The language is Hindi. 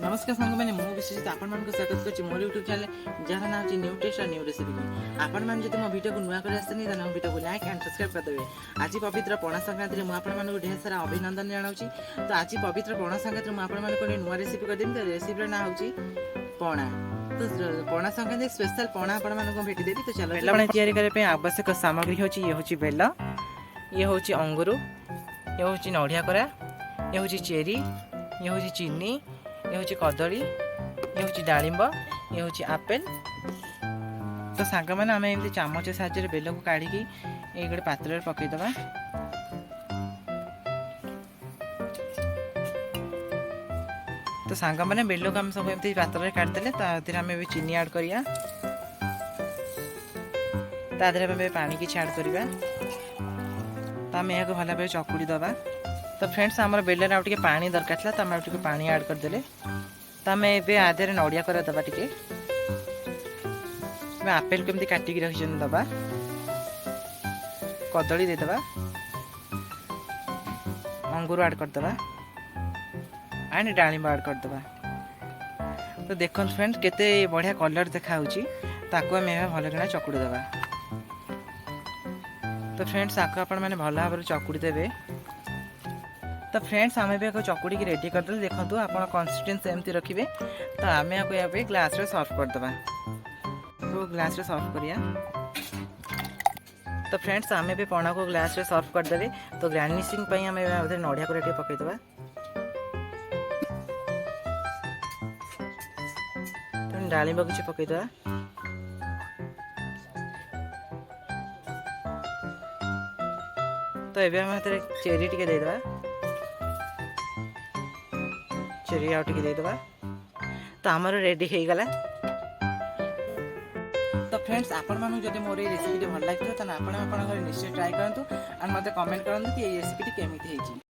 नमस्कार सांग मैंने मु विशेष आपण मानक स्वागत करछि मोर यूट्यूब चैनल जहां नाम अछि न्यू टेस्ट और न्यू रेसिपी आपण मान जदि मो वीडियो को नुआ करे आसनी त मो वीडियो को लाइक एंड सब्सक्राइब कर देबे। आज पवित्र पणा संक्रांति रे मु आपण मानक ढेर सारा अभिनंदन जणाउछि। तो आज पवित्र पणा संक्रांति रे मु आपण मानक नुआ रेसिपी कर देबी। तो रेसिपी रो ना होछि पणा। तो पणा संक्रांति स्पेशल पणा आपण मानक भेटि देबी। तो चलो बेला पणा तयारी करे पे आवश्यक सामग्री होछि ये होछि बेला, ये होछि अंगूर, ये होछि नडिया कोरा, ये होछि चेरी, ये होछि चीनी, ये होछि कदली, ये होछि डालिंब, ये होछि आपेल। तो सांग मैंने आम एमती चामच साहाय्य बेल को काढ़ी ये गोटे पात्र पकईदबा। तो सांग मैंने बेल को आम सब एमती पात्र काढ़ीदे तादेह आम चीनी ऐड करिया, तादेह आम पानी किसी ऐड करिया। तो आम यहाँ भल भाव चकुड़ी दबा। तो फ्रेंड्स आमर बेलर आउ टे पानी दरकार था, तो आम टे पानी ऐड करदे। तो आम ए आधे नड़िया कर दबा टे आपेल केमती काटिक रखी दबा, कदली देदबा, अंगूर ऐड करदबा एंड डालिंब ऐड करदबा। तो देखो फ्रेंड्स केते बढ़िया कलर देखा ताको आम भल कि चकुड़ी दबा। तो फ्रेंड्स आको आपण मैंने भल भाव चकुड़ी देवे। तो फ्रेंड्स आम भी चकुड़ी की रेडी करदे। देखो आप कंसिस्टेंस एमती रखिए। तो आम यहाँ ग्लास रे सर्व करदबा। तो ग्लास रे सर्व करिया। तो फ्रेंड्स आम भी पणा को ग्लास रे सर्व करदे। तो गार्निशिंग पई आम नड़िया को रेडी पकईदबा। तो डालिंब किसी पकईदबा। तो ये आम चेरी टिके देदबा, चेरी आउ टिके देदबा। तो आमर रेडी हो गला। तो फ्रेंड्स आपण मानू जदि मोर रेसिपी भल लगे तो आपण निश्चय ट्राई करंतु एंड मते कमेंट करंतु कि ये रेसिपी केमिति हेछि।